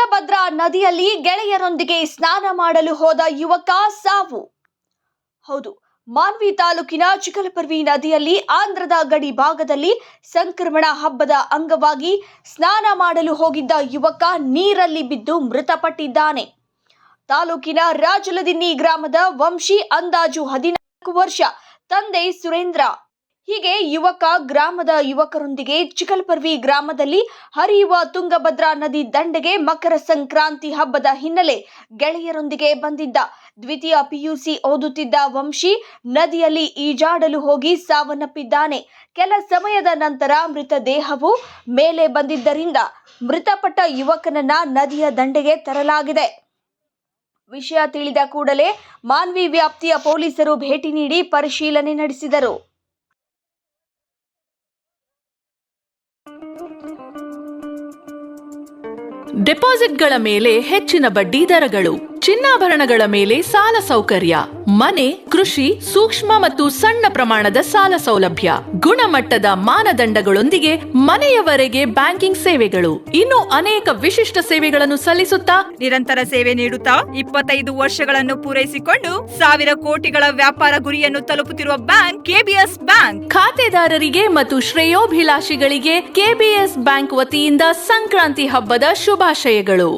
ತುಂಗಭದ್ರಾ ನದಿಯಲ್ಲಿ ಗೆಳೆಯರೊಂದಿಗೆ ಸ್ನಾನ ಮಾಡಲು ಹೋದ ಯುವಕ ಸಾವು. ಹೌದು, ಮಾನ್ವಿ ತಾಲೂಕಿನ ಚಿಕಲಪರ್ವಿ ನದಿಯಲ್ಲಿ ಆಂಧ್ರದ ಗಡಿ ಭಾಗದಲ್ಲಿ ಸಂಕ್ರಮಣ ಹಬ್ಬದ ಅಂಗವಾಗಿ ಸ್ನಾನ ಮಾಡಲು ಹೋಗಿದ್ದ ಯುವಕ ನೀರಲ್ಲಿ ಬಿದ್ದು ಮೃತಪಟ್ಟಿದ್ದಾನೆ. ತಾಲೂಕಿನ ರಾಜಲದಿನ್ನಿ ಗ್ರಾಮದ ವಂಶಿ, ಅಂದಾಜು 14 ವರ್ಷ, ತಂದೆ ಸುರೇಂದ್ರ. ಹೀಗೆ ಯುವಕ ಗ್ರಾಮದ ಯುವಕರೊಂದಿಗೆ ಚಿಕಲಪರ್ವಿ ಗ್ರಾಮದಲ್ಲಿ ಹರಿಯುವ ತುಂಗಭದ್ರಾ ನದಿ ದಂಡೆಗೆ ಮಕರ ಸಂಕ್ರಾಂತಿ ಹಬ್ಬದ ಹಿನ್ನೆಲೆ ಗೆಳೆಯರೊಂದಿಗೆ ಬಂದಿದ್ದ. ದ್ವಿತೀಯ PUC ಓದುತ್ತಿದ್ದ ವಂಶಿ ನದಿಯಲ್ಲಿ ಈಜಾಡಲು ಹೋಗಿ ಸಾವನ್ನಪ್ಪಿದ್ದಾನೆ. ಕೆಲ ಸಮಯದ ನಂತರ ಮೃತದೇಹವು ಮೇಲೆ ಬಂದಿದ್ದರಿಂದ ಮೃತಪಟ್ಟ ಯುವಕನನ್ನ ನದಿಯ ದಂಡೆಗೆ ತರಲಾಗಿದೆ. ವಿಷಯ ತಿಳಿದ ಕೂಡಲೇ ಮಾನ್ವಿ ವ್ಯಾಪ್ತಿಯ ಪೊಲೀಸರು ಭೇಟಿ ನೀಡಿ ಪರಿಶೀಲನೆ ನಡೆಸಿದರು. ಡೆಪಾಸಿಟ್ಗಳ ಮೇಲೆ ಹೆಚ್ಚಿನ ಬಡ್ಡಿ ದರಗಳು, ಚಿನ್ನಾಭರಣಗಳ ಮೇಲೆ ಸಾಲ ಸೌಕರ್ಯ, ಮನೆ, ಕೃಷಿ, ಸೂಕ್ಷ್ಮ ಮತ್ತು ಸಣ್ಣ ಪ್ರಮಾಣದ ಸಾಲ ಸೌಲಭ್ಯ, ಗುಣಮಟ್ಟದ ಮಾನದಂಡಗಳೊಂದಿಗೆ ಮನೆಯವರೆಗೆ ಬ್ಯಾಂಕಿಂಗ್ ಸೇವೆಗಳು, ಇನ್ನು ಅನೇಕ ವಿಶಿಷ್ಟ ಸೇವೆಗಳನ್ನು ಸಲ್ಲಿಸುತ್ತಾ ನಿರಂತರ ಸೇವೆ ನೀಡುತ್ತಾ 25 ವರ್ಷಗಳನ್ನು ಪೂರೈಸಿಕೊಂಡು 1000 ಕೋಟಿಗಳ ವ್ಯಾಪಾರ ಗುರಿಯನ್ನು ತಲುಪುತ್ತಿರುವ ಬ್ಯಾಂಕ್ KBS ಬ್ಯಾಂಕ್. ಖಾತೆದಾರರಿಗೆ ಮತ್ತು ಶ್ರೇಯೋಭಿಲಾಷಿಗಳಿಗೆ KBS ಬ್ಯಾಂಕ್ ವತಿಯಿಂದ ಸಂಕ್ರಾಂತಿ ಹಬ್ಬದ ಶುಭಾಶಯಗಳು.